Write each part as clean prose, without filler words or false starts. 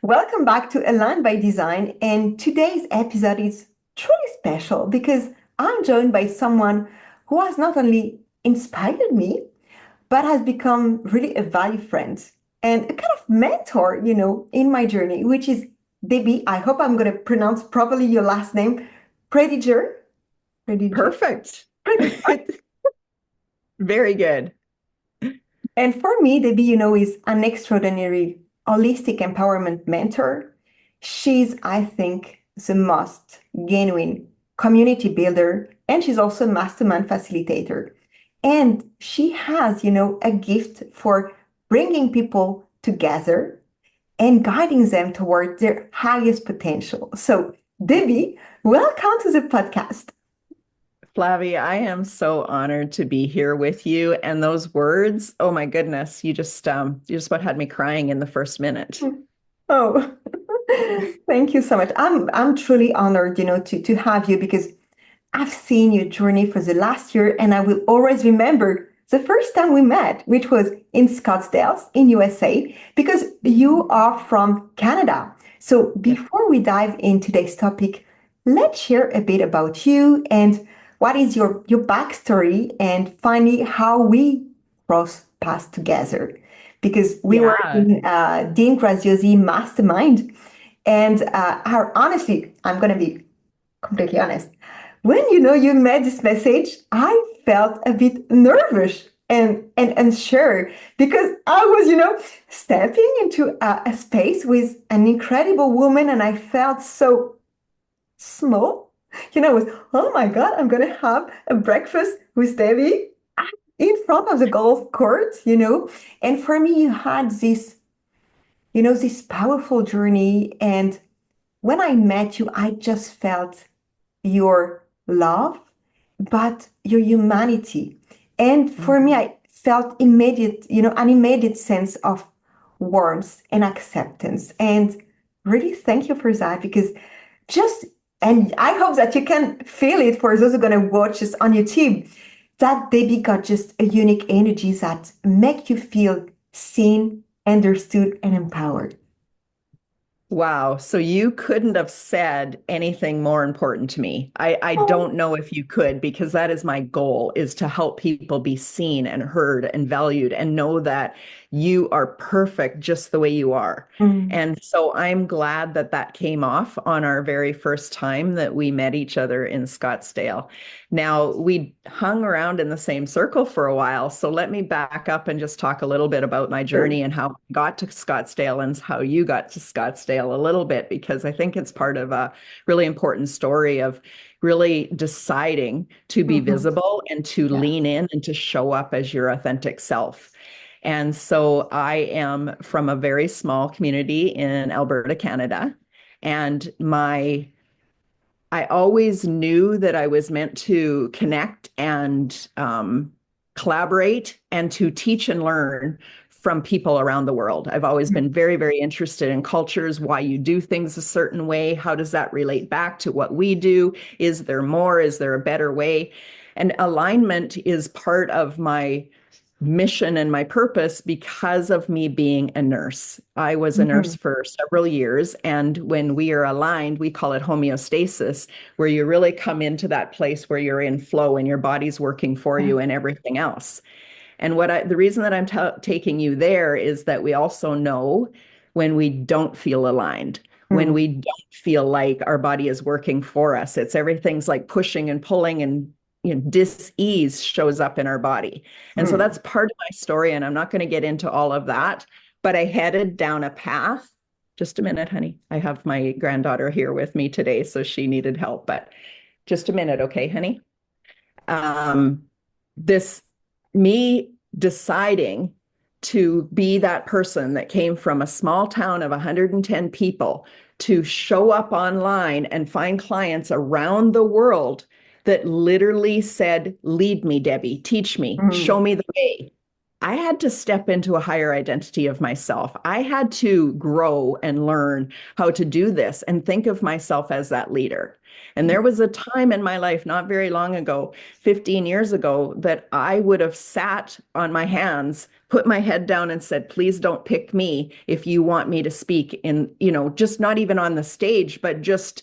Welcome back to Align by Design, and today's episode is truly special because I'm joined by someone who has not only inspired me, but has become really a value friend and a kind of mentor, in my journey, which is Debbie. I hope I'm going to pronounce properly your last name, Prediger. Prediger. Perfect. Very good. And for me, Debbie, is an extraordinary holistic empowerment mentor. She's, I think, the most genuine community builder, and she's also a mastermind facilitator. And she has, a gift for bringing people together and guiding them toward their highest potential. So, Debbie, welcome to the podcast. Flavie, I am so honored to be here with you. And those words, oh my goodness, you just about had me crying in the first minute. Oh, thank you so much. I'm truly honored, to have you because I've seen your journey for the last year, and I will always remember the first time we met, which was in Scottsdale in USA, because you are from Canada. So Yeah. before we dive into today's topic, let's share a bit about you and what is your backstory, and finally how we cross paths together. Because we were Yeah. in Dean Graziosi Mastermind, and honestly, I'm going to be completely honest. When you made this message, I felt a bit nervous and unsure because I was, stepping into a space with an incredible woman, and I felt so small. It was, oh my God, I'm gonna have a breakfast with Debbie in front of the golf court, And for me, you had this, this powerful journey. And when I met you, I just felt your love, but your humanity. And for me, Mhm. I felt immediate, an immediate sense of warmth and acceptance. And really thank you for that because just, and I hope that you can feel it for those who are going to watch this on YouTube, that baby got just a unique energy that make you feel seen, understood, and empowered. Wow. So you couldn't have said anything more important to me. I Oh. don't know if you could, because that is my goal, is to help people be seen and heard and valued and know that you are perfect just the way you are. Mm. And so I'm glad that that came off on our very first time that we met each other in Scottsdale. Now, we hung around in the same circle for a while. So let me back up and just talk a little bit about my Sure. journey and how I got to Scottsdale and how you got to Scottsdale a little bit, because I think it's part of a really important story of really deciding to be Mhm. visible and to Yeah. lean in and to show up as your authentic self. And so I am from a very small community in Alberta, Canada. And I always knew that I was meant to connect and collaborate and to teach and learn from people around the world. I've always been very, very interested in cultures, why you do things a certain way. How does that relate back to what we do? Is there more? Is there a better way? And alignment is part of my mission and my purpose because of me being a nurse. I was a nurse Mhm. for several years, and when we are aligned, we call it homeostasis, where you really come into that place where you're in flow and your body's working for Yeah. you and everything else. And the reason that I'm taking you there is that we also know when we don't feel aligned, when Mm. we don't feel like our body is working for us. It's everything's like pushing and pulling, and dis-ease shows up in our body. And so Mm. that's part of my story. And I'm not going to get into all of that, but I headed down a path. Just a minute, honey. I have my granddaughter here with me today, so she needed help. But just a minute, okay, honey? Um, this me deciding to be that person that came from a small town of 110 people to show up online and find clients around the world that literally said, lead me, Debbie, teach me, show Mm. me the way. I had to step into a higher identity of myself. I had to grow and learn how to do this and think of myself as that leader. And there was a time in my life, not very long ago, 15 years ago, that I would have sat on my hands, put my head down and said, please don't pick me if you want me to speak in, just not even on the stage, but just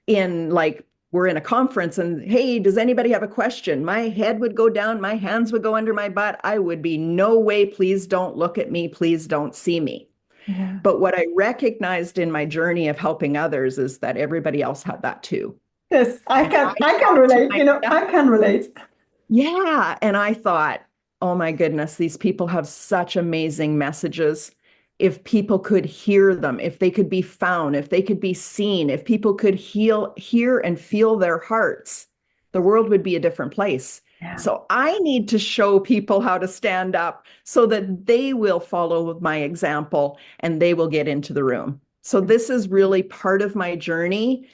in like, we're in a conference and hey, does anybody have a question? My head would go down, my hands would go under my butt. I would be, no way, please don't look at me, please don't see me. Yeah. But what I recognized in my journey of helping others is that everybody else had that too. Yes, I And can I I can thought to relate, myself, I can relate. yeah. And I thought, oh my goodness, these people have such amazing messages. If people could hear them, if they could be found, if they could be seen, if people could hear and feel their hearts, the world would be a different place. Yeah. So I need to show people how to stand up so that they will follow my example and they will get into the room. So this is really part of my journey.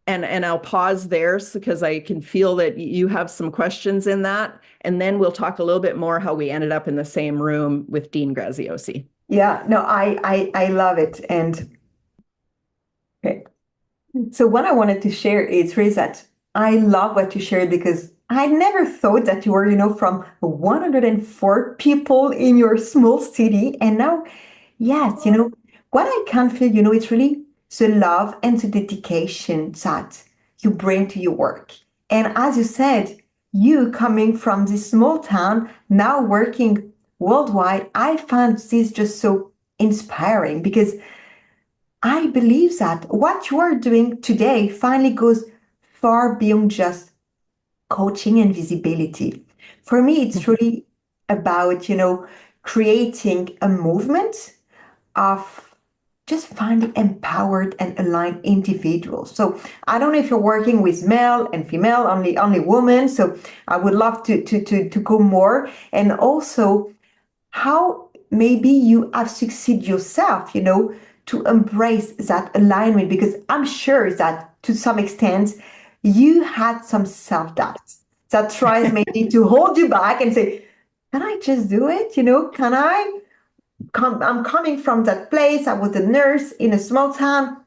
And I'll pause there because I can feel that you have some questions in that. And then we'll talk a little bit more how we ended up in the same room with Dean Graziosi. Yeah, no, I love it. And okay. So what I wanted to share is really that I love what you shared because I never thought that you were, from 104 people in your small city. And now, yes, what I can feel, it's really the love and the dedication that you bring to your work. And as you said, you coming from this small town, now working worldwide, I find this just so inspiring because I believe that what you are doing today finally goes far beyond just coaching and visibility. For me, it's really about, creating a movement of just finding empowered and aligned individuals. So I don't know if you're working with male and female, only women. So I would love to go more. And also how maybe you have succeeded yourself, to embrace that alignment, because I'm sure that to some extent you had some self-doubt that tries maybe to hold you back and say, can I just do it? Can I come? I'm coming from that place. I was a nurse in a small town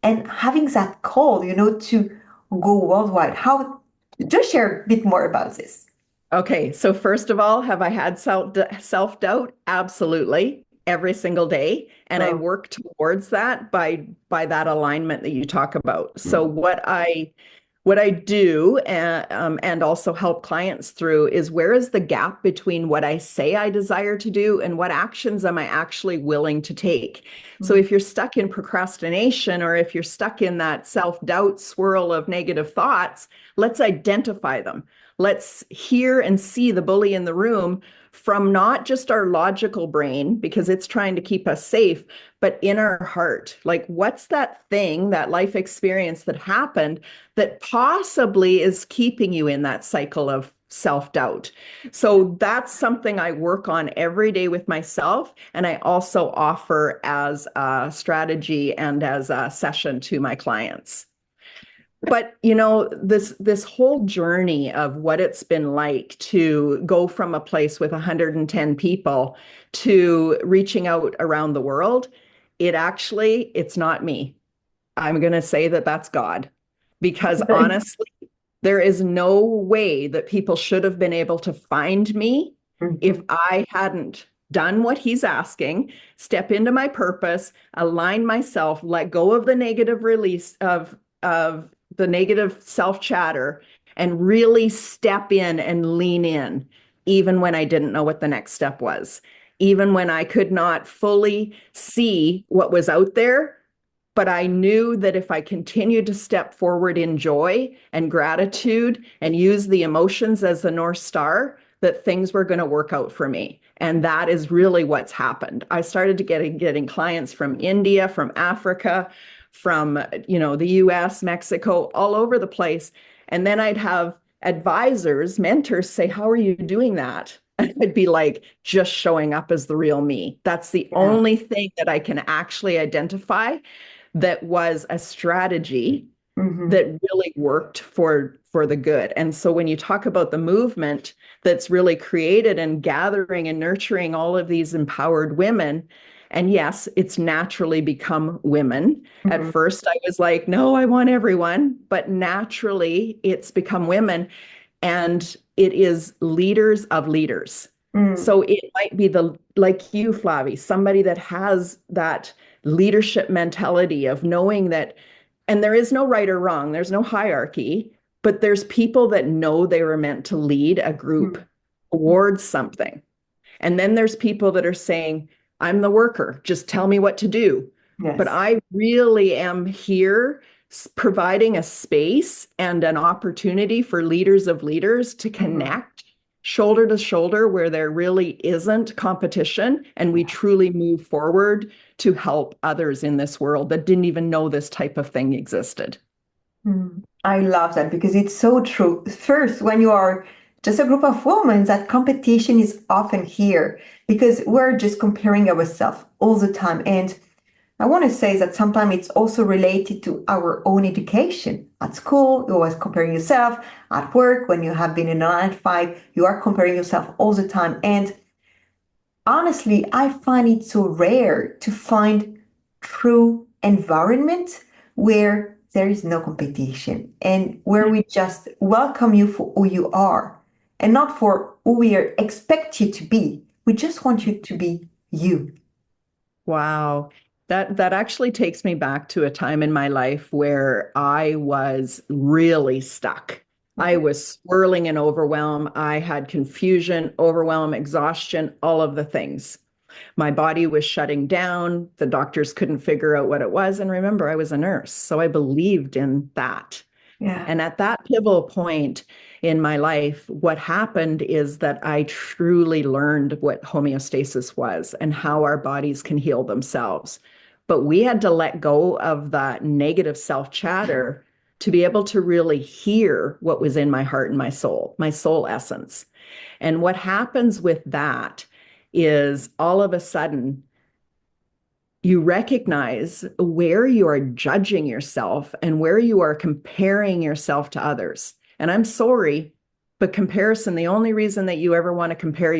and having that call, to go worldwide. How, just share a bit more about this. Okay, so first of all, have I had self-doubt? Absolutely, every single day, and I Oh. work towards that by that alignment that you talk about. So what I do and also help clients through is where is the gap between what I say I desire to do and what actions am I actually willing to take? So if you're stuck in procrastination or if you're stuck in that self-doubt swirl of negative thoughts, let's identify them. Let's hear and see the bully in the room from not just our logical brain, because it's trying to keep us safe, but in our heart. Like, what's that thing, that life experience that happened that possibly is keeping you in that cycle of self-doubt? So that's something I work on every day with myself. And I also offer as a strategy and as a session to my clients. But this whole journey of what it's been like to go from a place with 110 people to reaching out around the world, it's not me. I'm going to say that that's God, because honestly, there is no way that people should have been able to find me if Mhm. I hadn't done what he's asking, step into my purpose, align myself, let go of the negative release of the negative self-chatter, and really step in and lean in, even when I didn't know what the next step was, even when I could not fully see what was out there. But I knew that if I continued to step forward in joy and gratitude and use the emotions as the North Star, that things were going to work out for me. And that is really what's happened. I started to getting clients from India, from Africa, from the US, Mexico, all over the place. And then I'd have advisors, mentors say, how are you doing that? And I'd be like, just showing up as the real me. That's the Yeah. only thing that I can actually identify that was a strategy Mhm. that really worked for the good. And so when you talk about the movement that's really created and gathering and nurturing all of these empowered women, And yes, it's naturally become women. At Mhm. first, I was like, no, I want everyone. But naturally, it's become women. And it is leaders of leaders. Mm. So it might be like you, Flavie, somebody that has that leadership mentality of knowing that, and there is no right or wrong, there's no hierarchy, but there's people that know they were meant to lead a group Mm. towards something. And then there's people that are saying, I'm the worker, just tell me what to do. But Yes. I really am here providing a space and an opportunity for leaders of leaders to Mhm. connect shoulder to shoulder where there really isn't competition and we truly move forward to help others in this world that didn't even know this type of thing existed. Mm. I love that because it's so true. First, when you are just a group of women, that competition is often here because we're just comparing ourselves all the time. And I want to say that sometimes it's also related to our own education. At school, you're always comparing yourself. At work, when you have been in a 9 to 5, you are comparing yourself all the time. And honestly, I find it so rare to find true environment where there is no competition and where we just welcome you for who you are and not for who we expect you to be. We just want you to be you. Wow. That actually takes me back to a time in my life where I was really stuck. I Mhm. was swirling in overwhelm. I had confusion, overwhelm, exhaustion, all of the things. My body was shutting down. The doctors couldn't figure out what it was. And remember, I was a nurse, so I believed in that. Yeah. And at that pivotal point in my life, what happened is that I truly learned what homeostasis was and how our bodies can heal themselves. But we had to let go of that negative self chatter to be able to really hear what was in my soul essence. And what happens with that is all of a sudden you recognize where you are judging yourself and where you are comparing yourself to others. And I'm sorry, but comparison, the only reason that you ever want to compare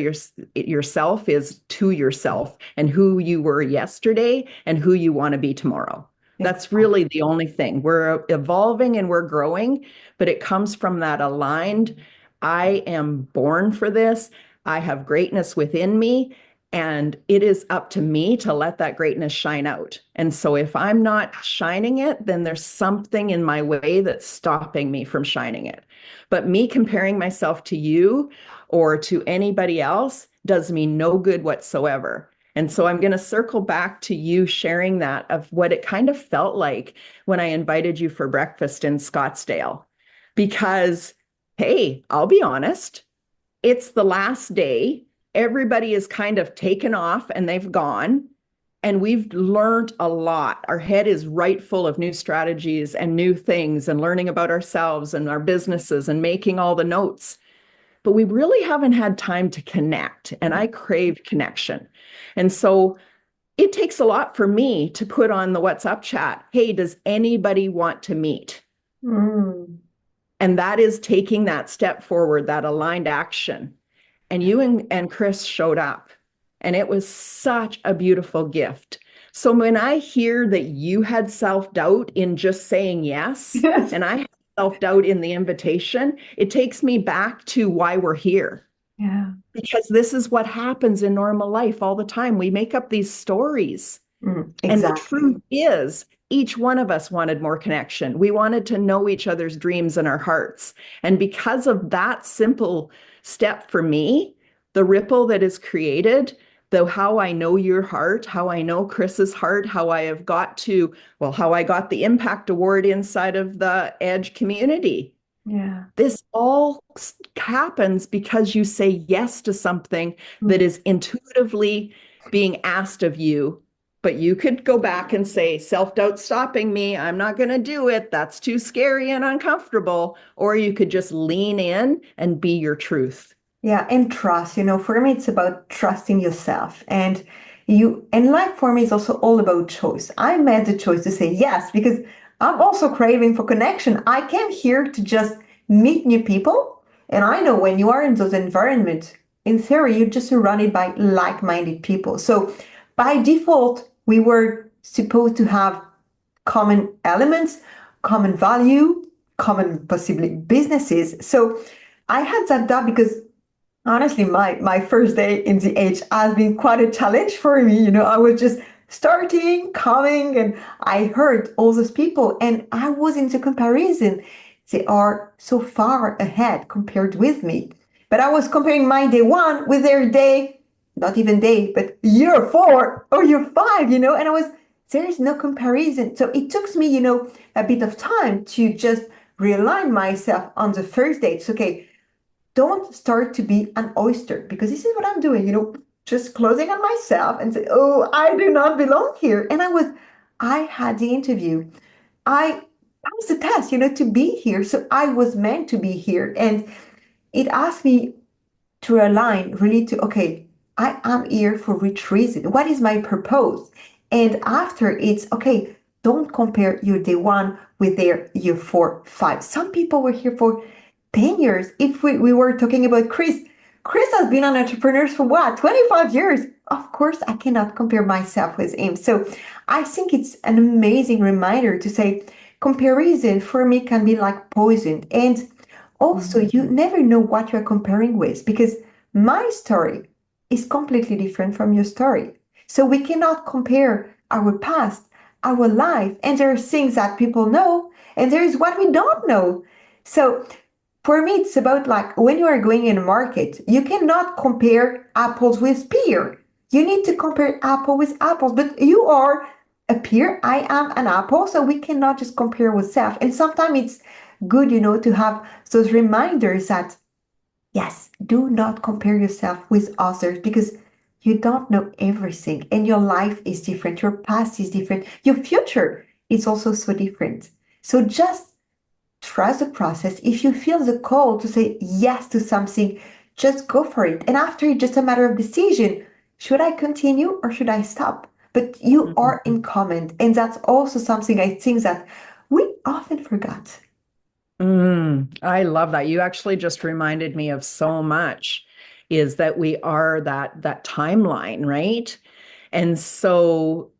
yourself is to yourself and who you were yesterday and who you want to be tomorrow. That's Exactly. really the only thing. We're evolving and we're growing, but it comes from that aligned, I am born for this. I have greatness within me. And it is up to me to let that greatness shine out. And so if I'm not shining it, then there's something in my way that's stopping me from shining it. But me comparing myself to you or to anybody else does me no good whatsoever. And so I'm going to circle back to you sharing that of what it kind of felt like when I invited you for breakfast in Scottsdale. Because, hey, I'll be honest, it's the last day. Everybody is kind of taken off and they've gone. And we've learned a lot. Our head is right full of new strategies and new things and learning about ourselves and our businesses and making all the notes. But we really haven't had time to connect. And I crave connection. And so it takes a lot for me to put on the WhatsApp chat. Hey, does anybody want to meet? Mm. And that is taking that step forward, that aligned action. And you and Chris showed up, and it was such a beautiful gift. So when I hear that you had self-doubt in just saying yes, Yes. and I had self-doubt in the invitation, it takes me back to why we're here. Yeah. Because this is what happens in normal life all the time. We make up these stories. Mm. And the Exactly. truth is, each one of us wanted more connection. We wanted to know each other's dreams and our hearts. And because of that simple step for me, the ripple that is created, the how I know your heart, how I know Chris's heart, how I have got to, well, how I got the impact award inside of the Edge community. Yeah. This all happens because you say yes to something that Mm. is intuitively being asked of you. But you could go back and say, self doubt stopping me. I'm not going to do it. That's too scary and uncomfortable. Or you could just lean in and be your truth. Yeah, and trust, for me it's about trusting yourself. And life for me is also all about choice. I made the choice to say yes because I'm also craving for connection. I came here to just meet new people. And I know when you are in those environments, in theory, you're just surrounded by like-minded people. So by default, we were supposed to have common elements, common value, common possibly businesses. So I had that doubt because honestly, my first day in the age has been quite a challenge for me. I was just starting, coming, and I heard all those people, and I was into comparison. They are so far ahead compared with me. But I was comparing my day one with their day, not even day, but year four or year five, and there is no comparison. So it took me, a bit of time to just realign myself on the first day. It's okay, don't start to be an oyster, because this is what I'm doing, just closing on myself and say, oh, I do not belong here. And I had the interview. I passed the test, to be here. So I was meant to be here. And it asked me to align really to, okay, I am here for which reason? What is my purpose? And after it's, okay, don't compare your day one with their year four, five. Some people were here for 10 years. If we were talking about Chris has been an entrepreneur for what, 25 years? Of course, I cannot compare myself with him. So I think it's an amazing reminder to say comparison for me can be like poison. And also, you never know what you're comparing with, because my story is completely different from your story. So we cannot compare our past, our life, and there are things that people know, and there is what we don't know. So for me, it's about like when you are going in a market, you cannot compare apples with pear. You need to compare apple with apples, but you are a pear. I am an apple, so we cannot just compare with self. And sometimes it's good, to have those reminders that, yes, do not compare yourself with others, because you don't know everything and your life is different. Your past is different. Your future is also so different. So just trust the process. If you feel the call to say yes to something, just go for it. And after it's just a matter of decision. Should I continue or should I stop? But you are in command. And that's also something I think that we often forgot. I love that. You actually just reminded me of so much, is that we are that timeline, right? And so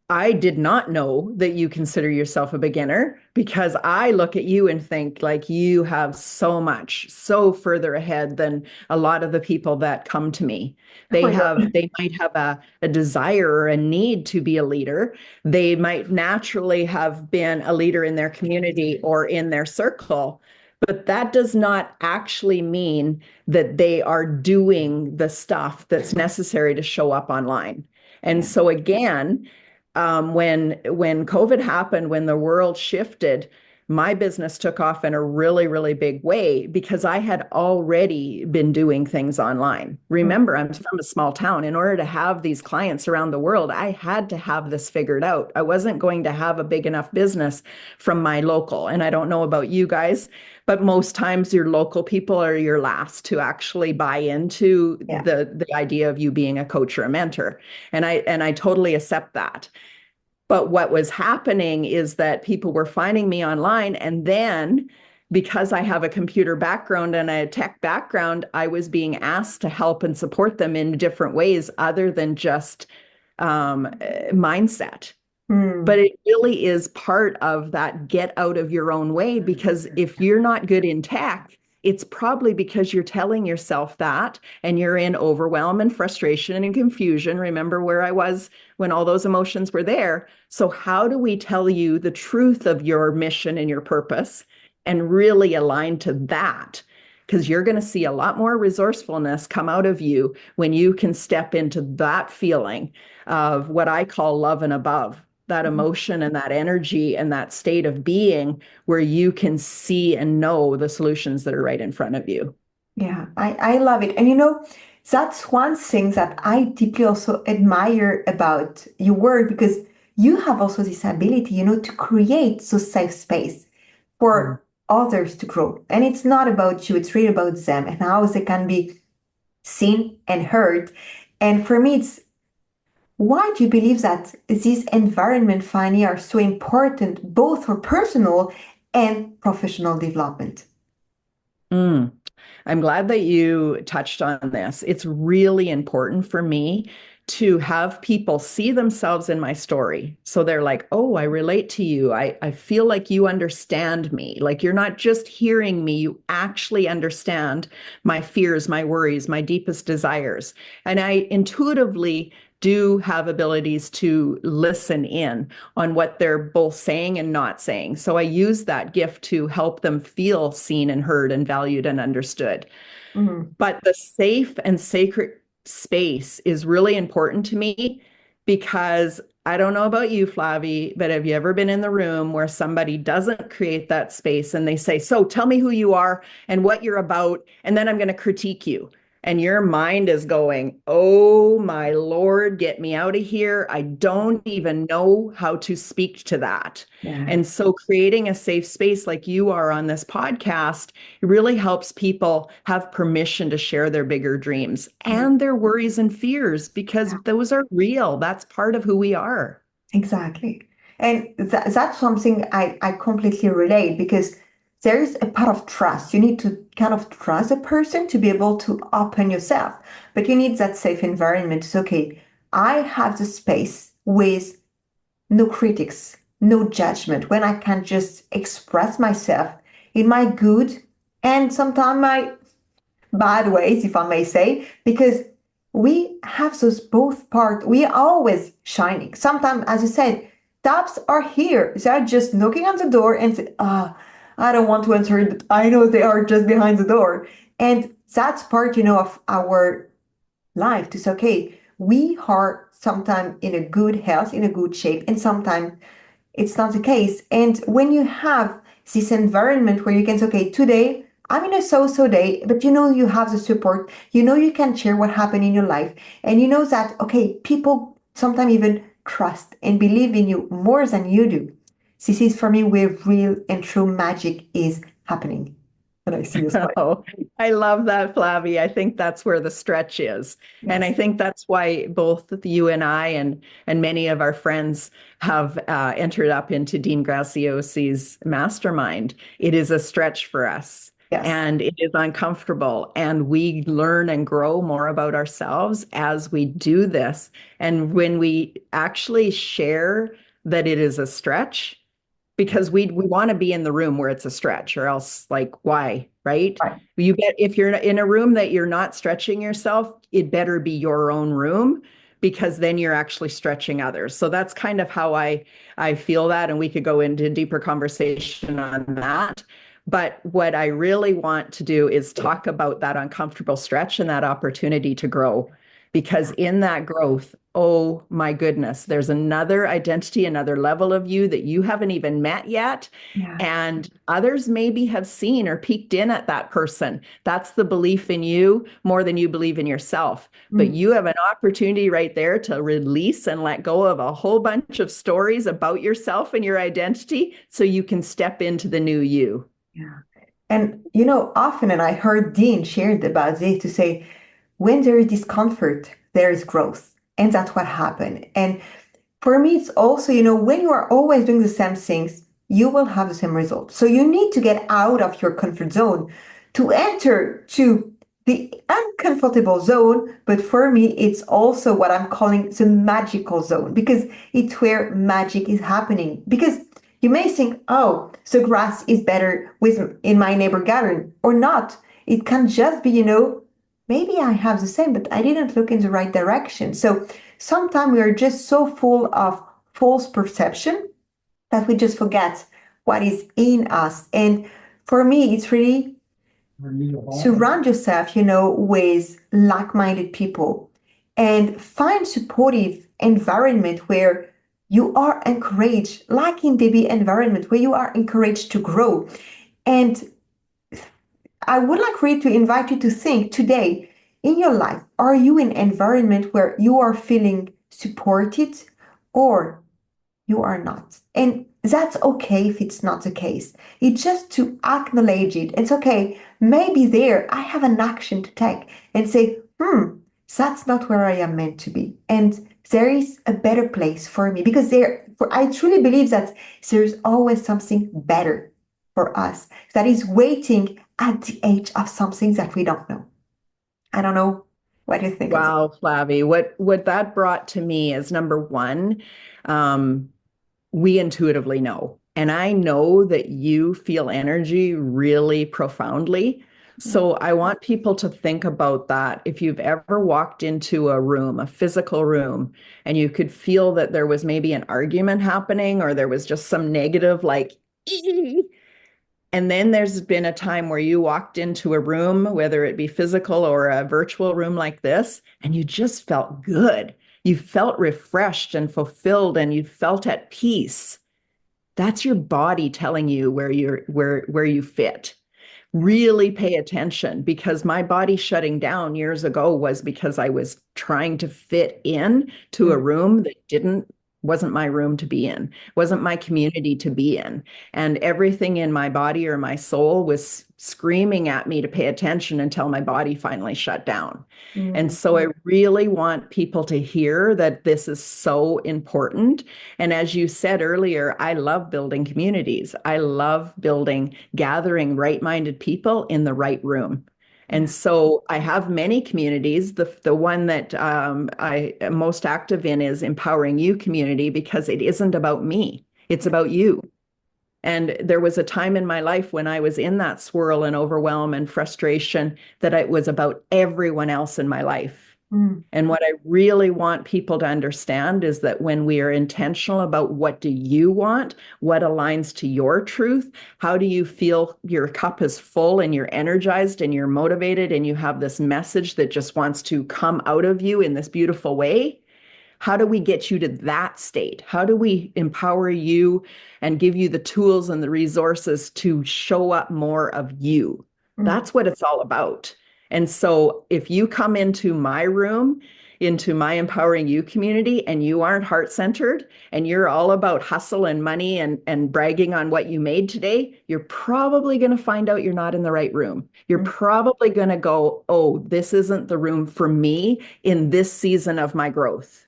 I did not know that you consider yourself a beginner, because I look at you and think like you have so much, so further ahead than a lot of the people that come to me. Oh my God. They might have a desire or a need to be a leader. They might naturally have been a leader in their community or in their circle, but that does not actually mean that they are doing the stuff that's necessary to show up online. And Yeah. so again, when COVID happened, when the world shifted, my business took off in a really, really big way because I had already been doing things online. Remember, I'm from a small town. In order to have these clients around the world, I had to have this figured out. I wasn't going to have a big enough business from my local. And I don't know about you guys, but most times your local people are your last to actually buy into Yeah. the idea of you being a coach or a mentor. And I totally accept that. But what was happening is that people were finding me online. And then because I have a computer background and a tech background, I was being asked to help and support them in different ways other than just mindset. But Mm. it really is part of that get out of your own way, because if you're not good in tech, it's probably because you're telling yourself that and you're in overwhelm and frustration and confusion. Remember where I was when all those emotions were there. So, how do we tell you the truth of your mission and your purpose and really align to that? Because you're going to see a lot more resourcefulness come out of you when you can step into that feeling of what I call love and above, that emotion and that energy and that state of being where you can see and know the solutions that are right in front of you. Yeah, I love it. And that's one thing that I deeply also admire about your work, because you have also this ability, to create so safe space Mm. for others to grow. And it's not about you, it's really about them and how they can be seen and heard. And for me, it's why do you believe that these environment finally are so important, both for personal and professional development? Mm. I'm glad that you touched on this. It's really important for me to have people see themselves in my story. So they're like, oh, I relate to you. I feel like you understand me. Like you're not just hearing me, you actually understand my fears, my worries, my deepest desires. And I intuitively do have abilities to listen in on what they're both saying and not saying. So I use that gift to help them feel seen and heard and valued and understood. Mhm. But the safe and sacred space is really important to me because I don't know about you, Flavie, but have you ever been in the room where somebody doesn't create that space and they say, so tell me who you are and what you're about, and then I'm going to critique you. And your mind is going, oh my Lord, get me out of here. I don't even know how to speak to that. Yeah. And so creating a safe space like you are on this podcast, it really helps people have permission to share their bigger dreams and their worries and fears because those are real. That's part of who we are. Exactly. And that's something I completely relate because there is a part of trust. You need to kind of trust a person to be able to open yourself, but you need that safe environment. It's okay. I have the space with no critics, no judgment, when I can just express myself in my good and sometimes my bad ways, if I may say, because we have those both parts. We are always shining. Sometimes, as you said, taps are here. They are just knocking on the door and say, I don't want to enter it, but I know they are just behind the door. And that's part, of our life to say, okay, we are sometimes in a good health, in a good shape, and sometimes it's not the case. And when you have this environment where you can say, okay, today I'm in a so-so day, but you have the support, you can share what happened in your life. And you know that, okay, people sometimes even trust and believe in you more than you do. This is for me where real and true magic is happening. And I see a smile. Oh, I love that, Flavie. I think that's where the stretch is. And I Yes. think that's why both you and I and many of our friends have entered up into Dean Graciosi's mastermind. It is a stretch for us Yes. and it is uncomfortable. And we learn and grow more about ourselves as we do this. And when we actually share that it is a stretch, because we want to be in the room where it's a stretch or else like why, right? Right. You get if you're in a room that you're not stretching yourself, it better be your own room because then you're actually stretching others. So that's kind of how I feel that, and we could go into deeper conversation on that. But what I really want to do is talk about that uncomfortable stretch and that opportunity to grow. Because in that growth, oh my goodness, there's another identity, another level of you that you haven't even met yet. Yeah. And others maybe have seen or peeked in at that person. That's the belief in you more than you believe in yourself. But Mm. you have an opportunity right there to release and let go of a whole bunch of stories about yourself and your identity so you can step into the new you. Yeah. And often, and I heard Dean shared about this to say, when there is discomfort, there is growth. And that's what happened. And for me, it's also, when you are always doing the same things, you will have the same result. So you need to get out of your comfort zone to enter to the uncomfortable zone. But for me, it's also what I'm calling the magical zone because it's where magic is happening. Because you may think, oh, the grass is better with in my neighbor garden or not. It can just be, maybe I have the same, but I didn't look in the right direction. So sometimes we are just so full of false perception that we just forget what is in us. And for me, it's really surround yourself, with like-minded people and find supportive environment where you are encouraged, like in Debbie environment, where you are encouraged to grow. And I would like really to invite you to think today in your life, are you in an environment where you are feeling supported or you are not? And that's okay if it's not the case. It's just to acknowledge it. It's okay. Maybe there I have an action to take and say, that's not where I am meant to be. And there is a better place for me because I truly believe that there's always something better for us that is waiting at the edge of something that we don't know. I don't know what you think of it. Wow, Flavie, what that brought to me is number one, um, we intuitively know. And I know that you feel energy really profoundly. Mm, So I want people to think about that. If you've ever walked into a room, a physical room, and you could feel that there was maybe an argument happening or there was just some negative, like, "Ee." And then there's been a time where you walked into a room, whether it be physical or a virtual room like this, and you just felt good. You felt refreshed and fulfilled and you felt at peace. That's your body telling you where you fit. Really pay attention, because my body shutting down years ago was because I was trying to fit in to a mm, room that didn't wasn't my room to be in, wasn't my community to be in. And everything in my body or my soul was screaming at me to pay attention until my body finally shut down. And mm, so I really want people to hear that this is so important. And as you said earlier, I love building communities. I love building, gathering right-minded people in the right room. And yeah. so I have many communities. The one that I am most active in is Empowering You community, because it isn't about me. It's about you. And there was a time in my life when I was in that swirl and overwhelm and frustration that it was about everyone else in my life. Mm, And what I really want people to understand is that when we are intentional about what do you want, what aligns to your truth, how do you feel your cup is full and you're energized and you're motivated and you have this message that just wants to come out of you in this beautiful way, how do we get you to that state? How do we empower you and give you the tools and the resources to show up more of you? mm, That's what it's all about. And so if you come into my room, into my Empowering You community, and you aren't heart centered and you're all about hustle and money and bragging on what you made today, you're probably going to find out you're not in the right room. You're mm, probably going to go, oh, this isn't the room for me in this season of my growth.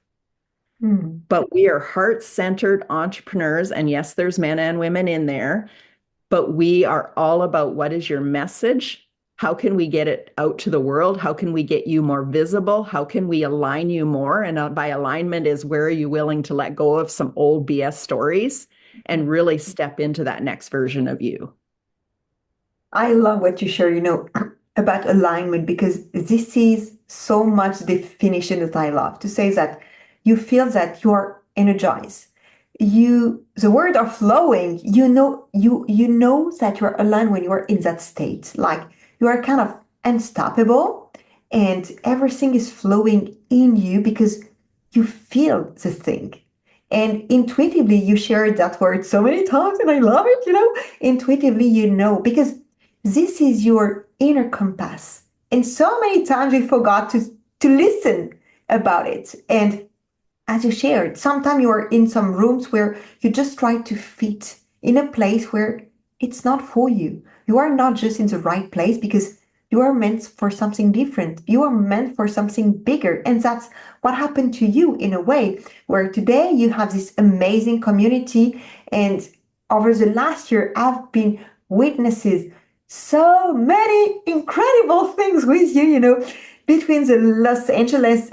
mm, But we are heart-centered entrepreneurs. And yes, there's men and women in there, but we are all about what is your message? How can we get it out to the world? How can we get you more visible? How can we align you more? And by alignment is, where are you willing to let go of some old BS stories and really step into that next version of you? I love what you share, about alignment, because this is so much definition that I love to say that you feel that you are energized. The word of flowing, you know that you're aligned when you are in that state. Like you are kind of unstoppable and everything is flowing in you because you feel the thing. And intuitively, you shared that word so many times, and I love it. Intuitively, because this is your inner compass. And so many times we forgot to listen about it. And as you shared, sometimes you are in some rooms where you just try to fit in a place where it's not for you. You are not just in the right place because you are meant for something different. You are meant for something bigger. And that's what happened to you in a way, where today you have this amazing community. And over the last year, I've been witnesses so many incredible things with you, between the Los Angeles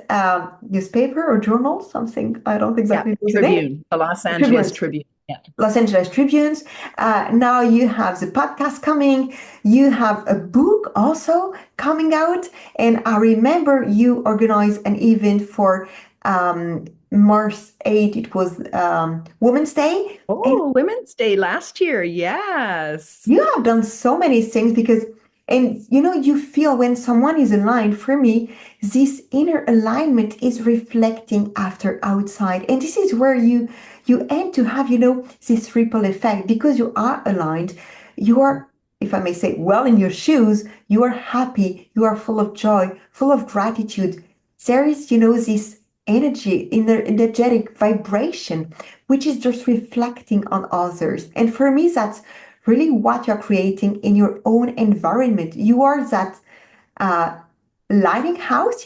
newspaper or journal, something, I don't Yeah, exactly know the name, Tribune, the Los Angeles Tribune, Tribune. Yeah. Los Angeles Tribunes. Now you have the podcast coming. You have a book also coming out. And I remember you organized an event for March 8th. It was Women's Day. And Oh, Women's Day last year. Yes. you have done so many things because, and you feel when someone is aligned. For me, this inner alignment is reflecting after outside. And this is where you end to have, this ripple effect because you are aligned. You are, if I may say, well in your shoes, you are happy, you are full of joy, full of gratitude. There is, this energetic vibration, which is just reflecting on others. And for me, that's really what you're creating in your own environment. You are that uh, lighting house.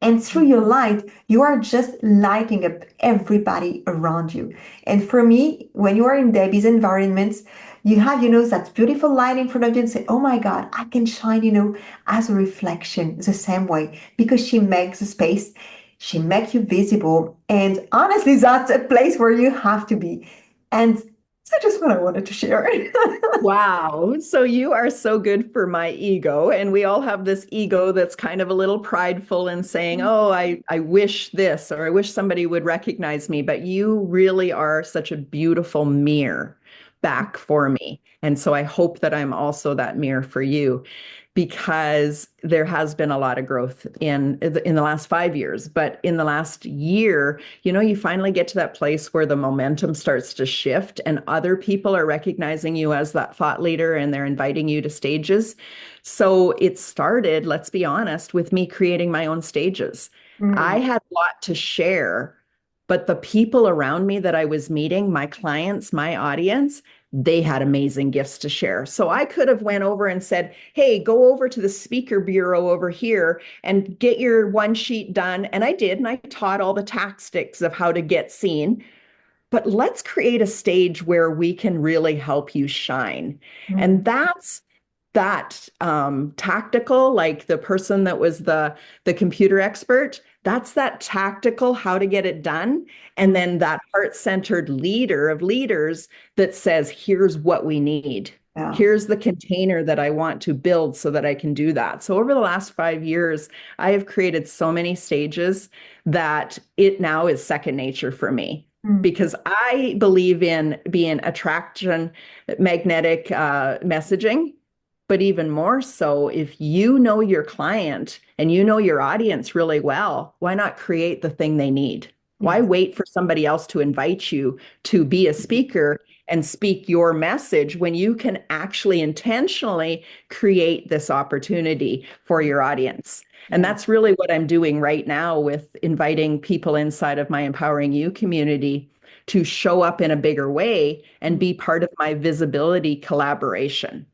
And through your light, you are just lighting up everybody around you. And for me, when you are in Debbie's environments, You have, that beautiful light in front of you and say, oh my God, I can shine, as a reflection the same way because she makes the space, she makes you visible. And honestly, that's a place where you have to be. And so just what I wanted to share. Wow. So you are so good for my ego. And we all have this ego that's kind of a little prideful and saying, oh, I wish this, or I wish somebody would recognize me. But you really are such a beautiful mirror back for me. And so I hope that I'm also that mirror for you, because there has been a lot of growth in the last 5 years. But in the last year, you finally get to that place where the momentum starts to shift and other people are recognizing you as that thought leader and they're inviting you to stages. So it started, let's be honest, with me creating my own stages. I Mm, had a lot to share, but the people around me that I was meeting, my clients, my audience, they had amazing gifts to share. So I could have went over and said, hey, go over to the speaker bureau over here and get your one sheet done. And I did, and I taught all the tactics of how to get seen. But let's create a stage where we can really help you shine. And mm, that's that tactical, like the person that was the computer expert, that's that tactical how to get it done. And mm. then that heart-centered leader of leaders that says, here's what we need. Yeah. Here's the container that I want to build so that I can do that. So over the last 5 years, I have created so many stages that it now is second nature for me, Mm, because I believe in being attraction magnetic messaging. But even more so, if you know your client and you know your audience really well, why not create the thing they need? Why yes. wait for somebody else to invite you to be a speaker and speak your message when you can actually intentionally create this opportunity for your audience? And Yeah. that's really what I'm doing right now with inviting people inside of my Empowering You community to show up in a bigger way and Mm, be part of my visibility collaboration.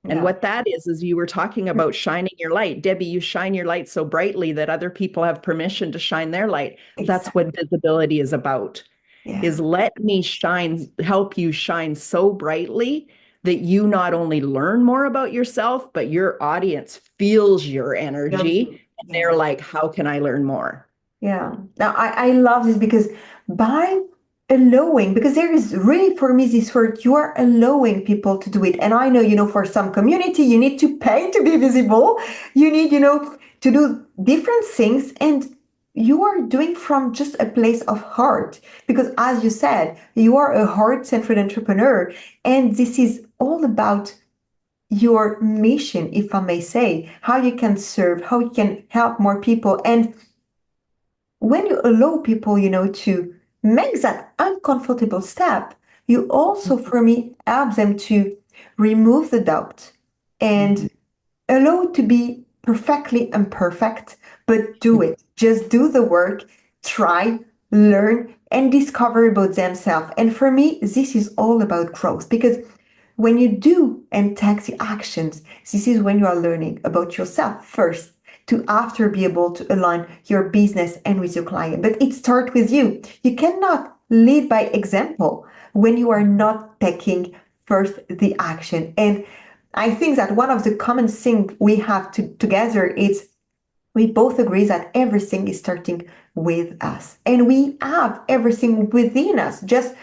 And yeah. what that is you were talking Mm, about shining your light. Debbie, you shine your light so brightly that other people have permission to shine their light. That's exactly. what visibility is about. Yeah. Is let me shine, help you shine so brightly that you not only learn more about yourself, but your audience feels your Feels energy you. and Yeah. they're like, how can I learn more? Yeah. Now I love this because by allowing, because there is really for me this word, you are allowing people to do it. And I know, for some community, you need to pay to be visible. You need, to do different things. And you are doing from just a place of heart. Because as you said, you are a heart-centered entrepreneur. And this is all about your mission, if I may say, how you can serve, how you can help more people. And when you allow people, to make that uncomfortable step, you also, for me, help them to remove the doubt Mhm. and allow to be perfectly imperfect, but do it. Just do the work, try, learn, and discover about themselves. And for me, this is all about growth because when you do and take the actions, this is when you are learning about yourself first to after be able to align your business and with your client. But it starts with you. You cannot lead by example when you are not taking first the action. And I think that one of the common things we have together is we both agree that everything is starting with us. And we have everything within us. Just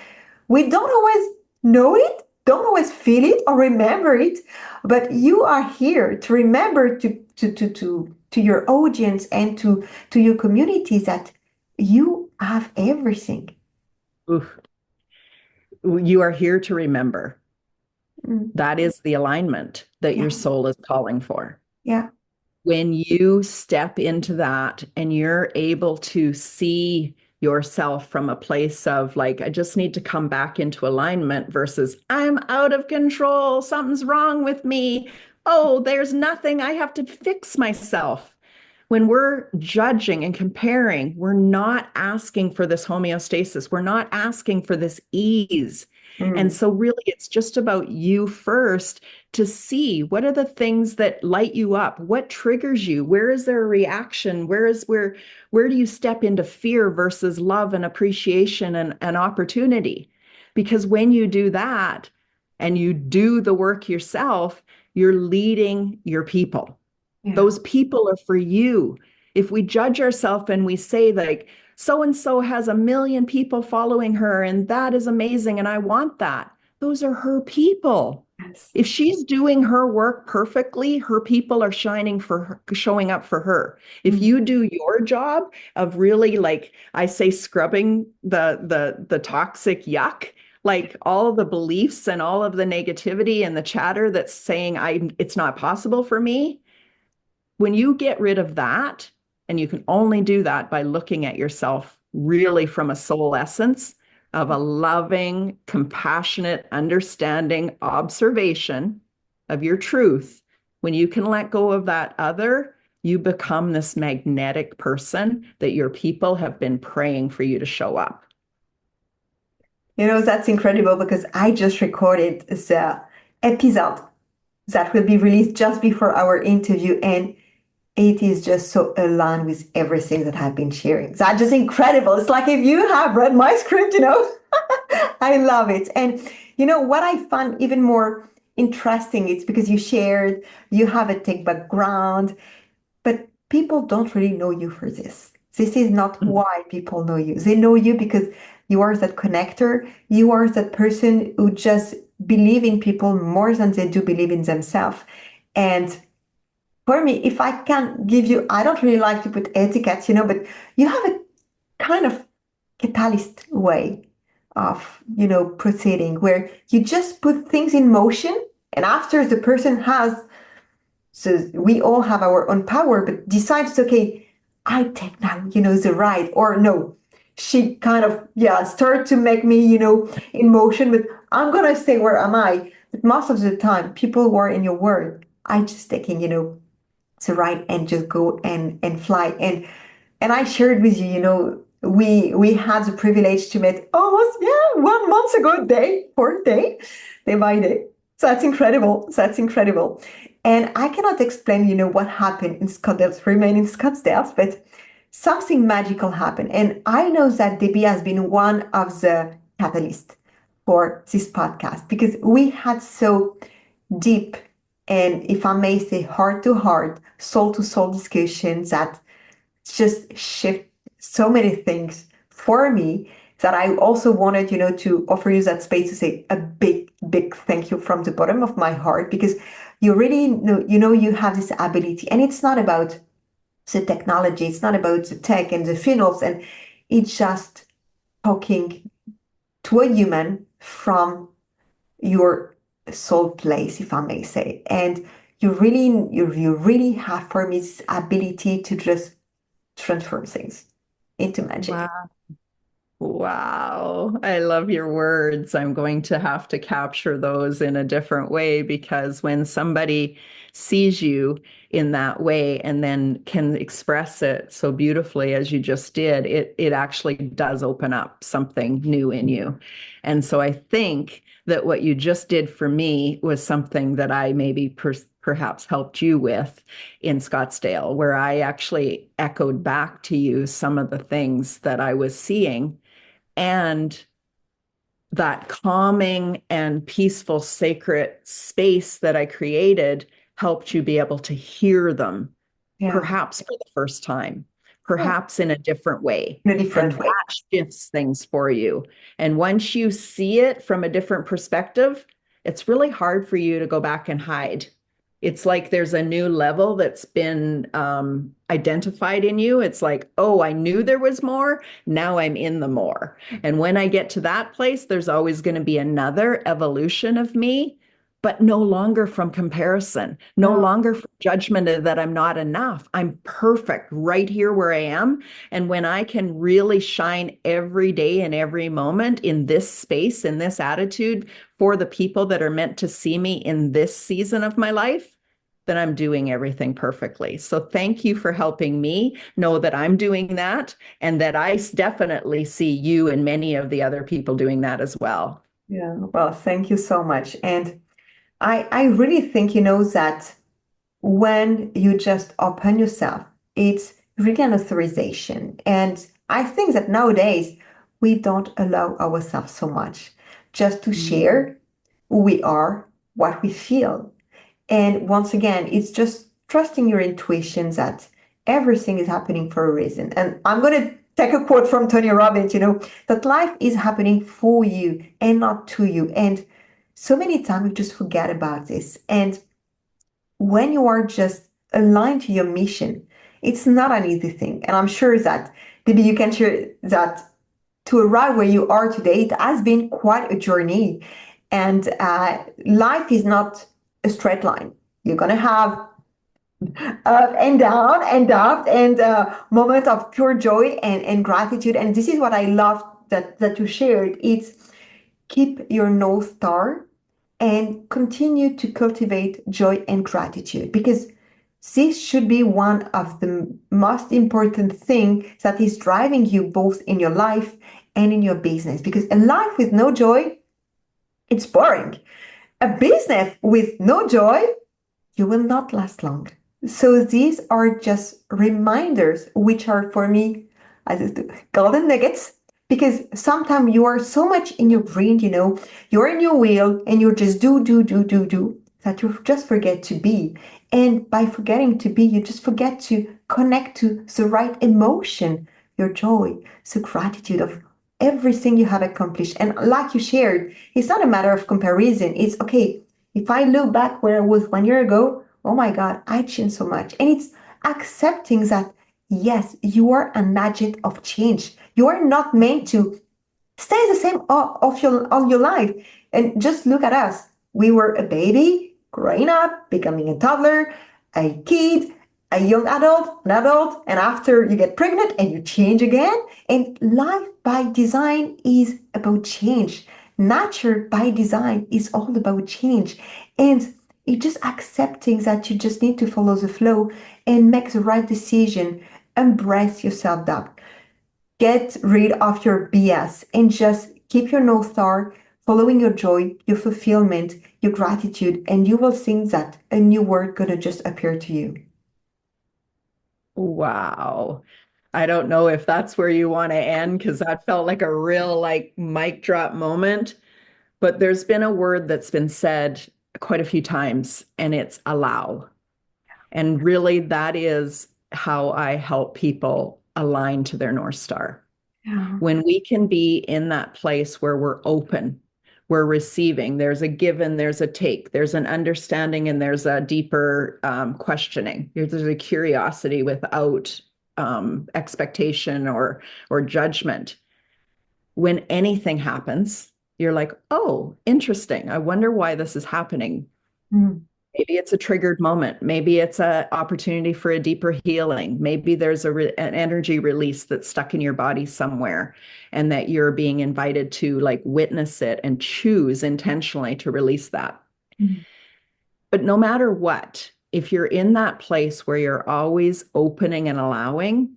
we don't always know it, don't always feel it or remember it, but you are here to remember to your audience and to your community that you have everything. Oof. You are here to remember. Mm, That is the alignment that your yeah, soul is calling for. yeah. When you step into that and you're able to see yourself from a place of like, I just need to come back into alignment versus I'm out of control, something's wrong with me. Oh, there's nothing, I have to fix myself. When we're judging and comparing, we're not asking for this homeostasis. We're not asking for this ease. And Mm, so, really, it's just about you first to see what are the things that light you up? What triggers you? Where is there a reaction? Where do you step into fear versus love and appreciation and opportunity? Because when you do that, and you do the work yourself, you're leading your people. Yeah. Those people are for you. If we judge ourselves and we say, like, so and so has 1 million people following her, and that is amazing, and I want that. Those are her people. Yes. If she's doing her work perfectly, her people are shining for her, showing up for her. If Mm. you do your job of really, like I say, scrubbing the toxic yuck, like all the beliefs and all of the negativity and the chatter that's saying it's not possible for me, when you get rid of that, and you can only do that by looking at yourself really from a soul essence of a loving, compassionate, understanding observation of your truth, when you can let go of that other, you become this magnetic person that your people have been praying for you to show up. That's incredible because I just recorded the episode that will be released just before our interview, and it is just so aligned with everything that I've been sharing. That's just incredible. It's like if you have read my script. I love it. And what I find even more interesting, it's because you have a tech background, but people don't really know you for this. This is not why people know you. They know you because you are that connector. You are that person who just believe in people more than they do believe in themselves. And for me, if I can give you, I don't really like to put etiquettes, but you have a kind of catalyst way of, proceeding where you just put things in motion, and after the person has, so we all have our own power, but decides, okay, I take now, the right, or no, she kind of, yeah, start to make me, in motion, but I'm going to stay where am I? But most of the time, people who are in your world, I just taking, the right and just go and fly. And I shared with you, we had the privilege to meet almost 1 month ago, day for day, day by day. So that's incredible. That's incredible. And I cannot explain, what happened in Scottsdale, remain in Scottsdale, but something magical happened. And I know that Debbie has been one of the catalysts for this podcast because we had so deep and, if I may say, heart to heart, soul to soul discussions that just shift so many things for me, that I also wanted, to offer you that space to say a big, big thank you from the bottom of my heart, because you really know, you have this ability, and it's not about the technology, it's not about the tech and the funnels, and it's just talking to a human from your soul place, if I may say. And you really have for me this ability to just transform things into magic. Wow. Wow. I love your words. I'm going to have to capture those in a different way, because when somebody sees you in that way and then can express it so beautifully as you just did, it actually does open up something new in you. And so I think that what you just did for me was something that I maybe perhaps helped you with in Scottsdale, where I actually echoed back to you some of the things that I was seeing, and that calming and peaceful, sacred space that I created helped you be able to hear them, Yeah, perhaps for the first time, yeah, perhaps in a different way. in a And different way. that shifts things for you. And once you see it from a different perspective, it's really hard for you to go back and hide. It's like there's a new level that's been identified in you. It's like, oh, I knew there was more. Now I'm in the more. And when I get to that place, there's always going to be another evolution of me, but no longer from comparison, no Yeah, longer from judgment that I'm not enough. I'm perfect right here where I am. And when I can really shine every day and every moment in this space, in this attitude for the people that are meant to see me in this season of my life, then I'm doing everything perfectly. So thank you for helping me know that I'm doing that, and that I definitely see you and many of the other people doing that as well. yeah. Well, thank you so much. And I really think, that when you just open yourself, it's really an authorization. And I think that nowadays we don't allow ourselves so much just to Mm. share who we are, what we feel. And once again, it's just trusting your intuitions that everything is happening for a reason. And I'm going to take a quote from Tony Robbins, that life is happening for you and not to you. And so many times we just forget about this. And when you are just aligned to your mission, it's not an easy thing. And I'm sure that maybe you can share that to arrive where you are today, it has been quite a journey. And life is not a straight line. You're going to have up and down and doubt and moment of pure joy and gratitude. And this is what I love that you shared. It's keep your North Star and continue to cultivate joy and gratitude, because this should be one of the most important things that is driving you both in your life and in your business. Because a life with no joy, it's boring. A business with no joy, you will not last long. So these are just reminders, which are for me as golden nuggets, because sometimes you are so much in your brain, you're in your wheel and you just do, that you just forget to be. And by forgetting to be, you just forget to connect to the right emotion, your joy, the gratitude of everything you have accomplished. And like you shared, it's not a matter of comparison. It's okay. If I look back where I was 1 year ago, oh my God, I changed so much. And it's accepting that, yes, you are an agent of change. You are not meant to stay the same all your life. And just look at us. We were a baby, growing up, becoming a toddler, a kid, a young adult, an adult, and after you get pregnant and you change again. And life by design is about change. Nature by design is all about change. And it's just accepting that you just need to follow the flow and make the right decision. Embrace your self-doubt. Get rid of your BS and just keep your North Star, following your joy, your fulfillment, your gratitude, and you will think that a new word gonna just appear to you. Wow. I don't know if that's where you want to end because that felt like a real like mic drop moment. But there's been a word that's been said quite a few times, and it's allow. And really, that is how I help people align to their North Star. Yeah. When we can be in that place where we're open, we're receiving, there's a give and there's a take, there's an understanding and there's a deeper questioning. There's a curiosity without expectation or judgment. When anything happens, you're like, oh, interesting. I wonder why this is happening. Mm. Maybe it's a triggered moment. Maybe it's an opportunity for a deeper healing. Maybe there's an energy release that's stuck in your body somewhere and that you're being invited to like witness it and choose intentionally to release that. Mm. But no matter what, if you're in that place where you're always opening and allowing,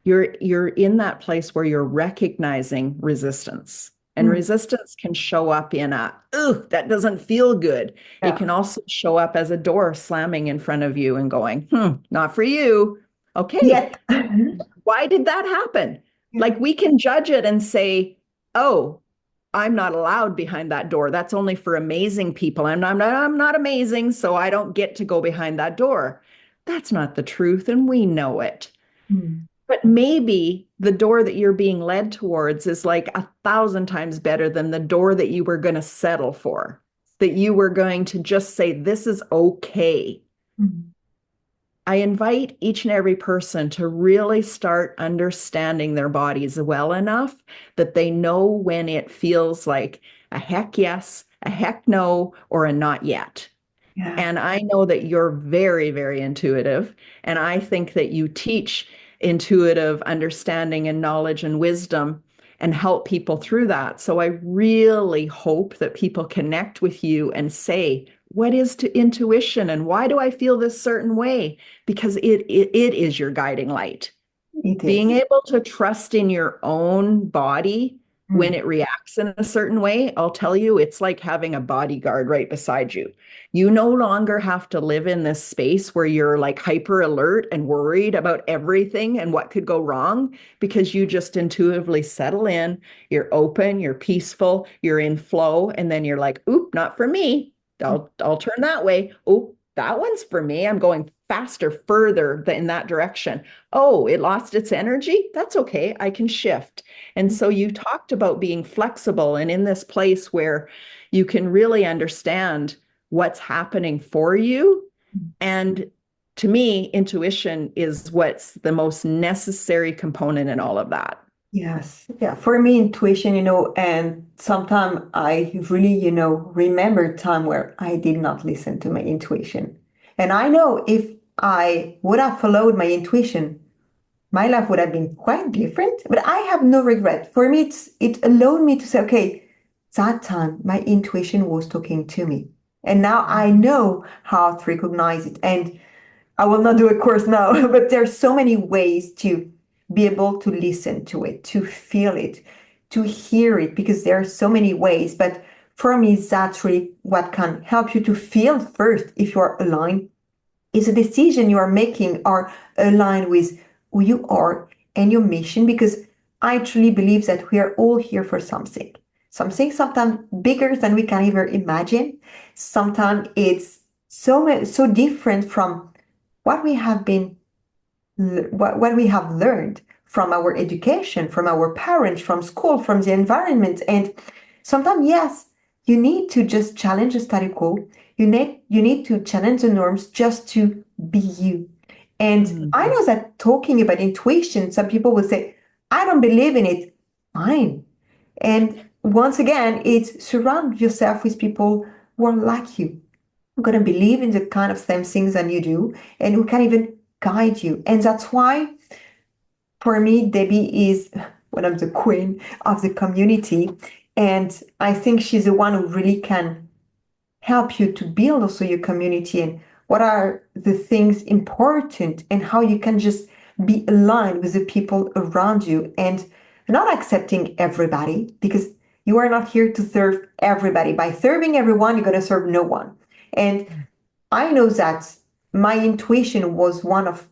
you're in that place where you're recognizing resistance. And Mm. resistance can show up in ooh, that doesn't feel good. It Yeah. can also show up as a door slamming in front of you and going, not for you. Okay, Yet. why did that happen? Yeah. Like we can judge it and say, oh, I'm not allowed behind that door. That's only for amazing people. I'm not amazing, so I don't get to go behind that door. That's not the truth, and we know it. Mm. But maybe the door that you're being led towards is like 1,000 times better than the door that you were going to settle for, that you were going to just say, this is okay. Mm. I invite each and every person to really start understanding their bodies well enough that they know when it feels like a heck yes, a heck no, or a not yet. Yeah. And I know that you're very, very intuitive. And I think that you teach intuitive understanding and knowledge and wisdom and help people through that. So I really hope that people connect with you and say, what is to intuition and why do I feel this certain way? Because it is your guiding light. It Being is. able to trust in your own body when Mm. it reacts in a certain way, I'll tell you, it's like having a bodyguard right beside you. You no longer have to live in this space where you're like hyper alert and worried about everything and what could go wrong because you just intuitively settle in, you're open, you're peaceful, you're in flow, and then you're like, oop, not for me. I'll turn that way. Oh, that one's for me. I'm going faster, further in that direction. Oh, it lost its energy. That's okay. I can shift. And so you talked about being flexible and in this place where you can really understand what's happening for you. And to me, intuition is what's the most necessary component in all of that. Yes. Yeah. For me, intuition, and sometimes I really, remember time where I did not listen to my intuition. And I know if I would have followed my intuition, my life would have been quite different, but I have no regret. For me, it allowed me to say, okay, that time my intuition was talking to me. And now I know how to recognize it. And I will not do a course now, but there's so many ways to be able to listen to it, to feel it, to hear it, because there are so many ways. But for me, that's really what can help you to feel first if you are aligned. Is a decision you are making are aligned with who you are and your mission? Because I truly believe that we are all here for something. Something sometimes bigger than we can ever imagine. Sometimes it's so different from what we have been what we have learned from our education, from our parents, from school, from the environment. And sometimes, yes, you need to just challenge the status quo. You need to challenge the norms just to be you. And I Mhm. know that talking about intuition, some people will say, I don't believe in it. Fine. And once again, it's surround yourself with people who are like you, who are going to believe in the kind of same things that you do, and who can even guide you. And that's why, for me, Debbie is one of the queen of the community. And I think she's the one who really can help you to build also your community and what are the things important and how you can just be aligned with the people around you and not accepting everybody because you are not here to serve everybody. By serving everyone, you're going to serve no one. And I know that my intuition was one of,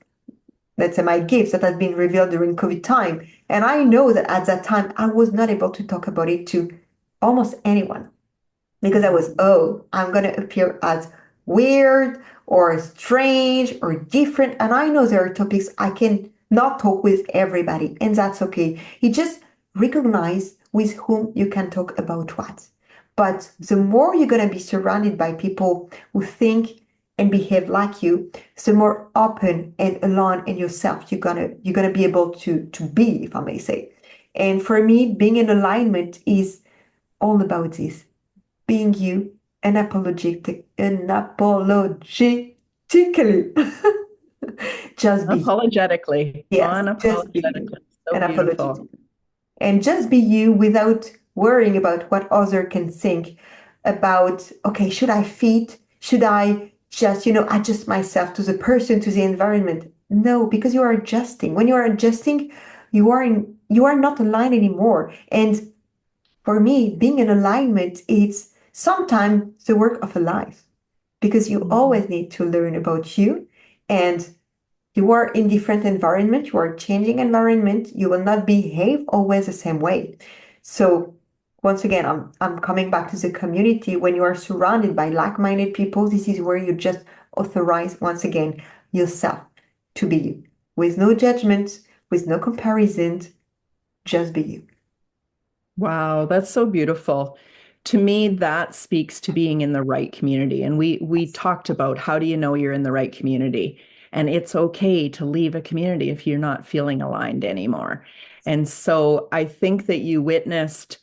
let's say, my gifts that had been revealed during COVID time. And I know that at that time, I was not able to talk about it to almost anyone because I was, oh, I'm going to appear as weird or strange or different. And I know there are topics I can not talk with everybody, and that's okay. You just recognize with whom you can talk about what. But the more you're going to be surrounded by people who think and behave like you, the more open and aligned in yourself you're gonna be able to be, if I may say. And for me, being in alignment is all about this being you unapologetically. Just be. Unapologetically, Yes, just be you. unapologetically. So beautiful. Unapologetic. And just be you without worrying about what other can think about, okay, should I fit? Should I just, adjust myself to the person, to the environment? No, because you are adjusting. When you are adjusting, you are not aligned anymore. And for me, being in alignment, it's sometimes the work of a life because you Mhm. always need to learn about you and you are in different environment, you are changing environment, you will not behave always the same way. So once again, I'm coming back to the community. When you are surrounded by like-minded people, this is where you just authorize once again yourself to be you. With no judgment, with no comparison, just be you. Wow, that's so beautiful. To me, that speaks to being in the right community. And we talked about how do you know you're in the right community? And it's okay to leave a community if you're not feeling aligned anymore. And so I think that you witnessed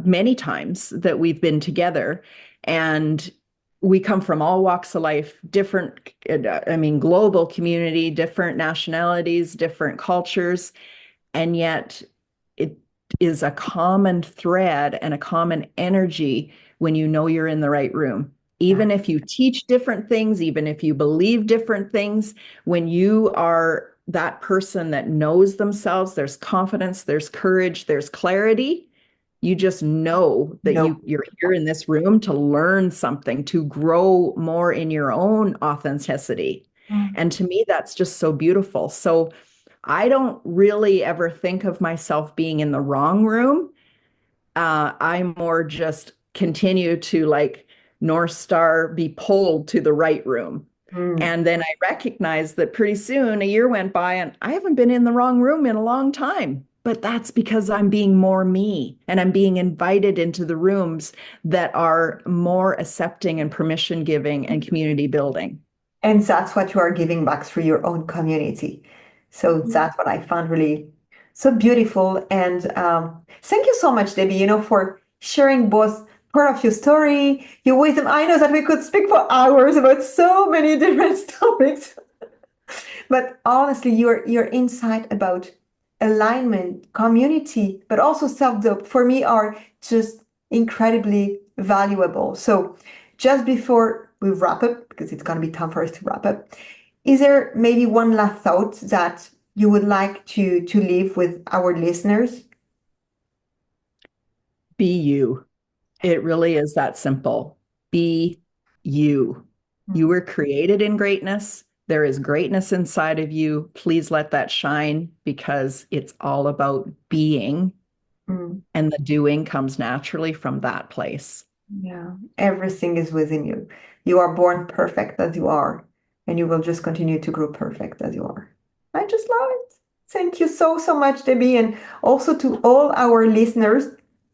many times that we've been together and we come from all walks of life, different, I mean, global community, different nationalities, different cultures, and yet it is a common thread and a common energy when you know you're in the right room. Yeah. Even if you teach different things, even if you believe different things, when you are that person that knows themselves, there's confidence, there's courage, there's clarity, You just know that No. you're here in this room to learn something, to grow more in your own authenticity. Mm. And to me, that's just so beautiful. So I don't really ever think of myself being in the wrong room. I more just continue to like North Star be pulled to the right room. Mm. And then I recognized that pretty soon a year went by and I haven't been in the wrong room in a long time. But that's because I'm being more me and I'm being invited into the rooms that are more accepting and permission giving and community building. And that's what you are giving back through your own community. So that's what I found really so beautiful. And thank you so much, Debbie, for sharing both part of your story, your wisdom. I know that we could speak for hours about so many different topics, but honestly, your insight about alignment, community, but also self-doubt for me are just incredibly valuable. So just before we wrap up, because it's going to be time for us to wrap up, is there maybe one last thought that you would like to leave with our listeners? Be you. It really is that simple. Be you. You Mm. were created in greatness. There is greatness inside of you. Please let that shine because it's all about being, Mm. and the doing comes naturally from that place. Yeah, everything is within you. You are born perfect as you are, and you will just continue to grow perfect as you are. I just love it. Thank you so, so much, Debbie. And also to all our listeners,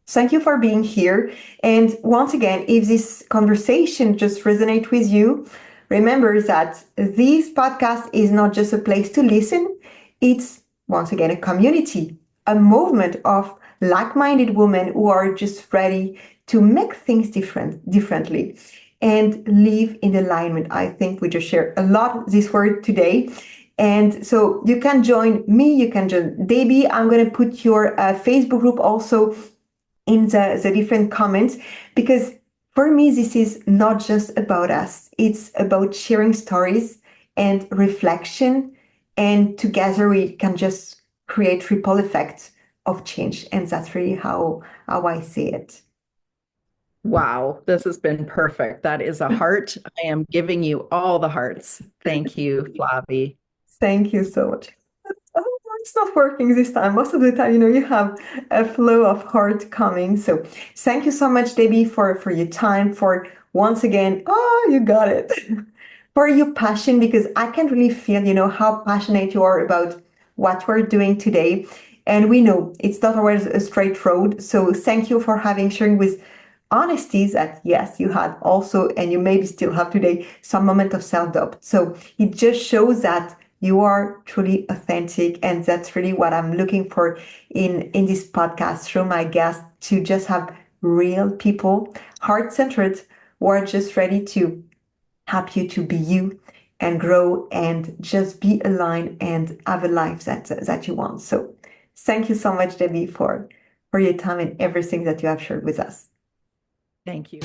thank you for being here. And once again, if this conversation just resonates with you, remember that this podcast is not just a place to listen. It's once again a community, a movement of like-minded women who are just ready to make things differently and live in alignment. I think we just shared a lot this word today. And so you can join me, you can join Debbie. I'm going to put your Facebook group also in the different comments, because for me, this is not just about us. It's about sharing stories and reflection. And together we can just create ripple effect of change. And that's really how I see it. Wow, this has been perfect. That is a heart. I am giving you all the hearts. Thank you, Flavi. Thank you so much. Oh, it's not working this time. Most of the time, you have a flow of heart coming. So thank you so much, Debbie, for your time, for once again, oh, you got it. For your passion, because I can really feel, how passionate you are about what we're doing today. And we know it's not always a straight road. So thank you for sharing with honesty that yes, you had also, and you maybe still have today, some moment of self-doubt. So it just shows that you are truly authentic, and that's really what I'm looking for in this podcast through my guests, to just have real people, heart-centered, who are just ready to help you to be you and grow and just be aligned and have a life that you want. So thank you so much, Debbie, for your time and everything that you have shared with us. Thank you.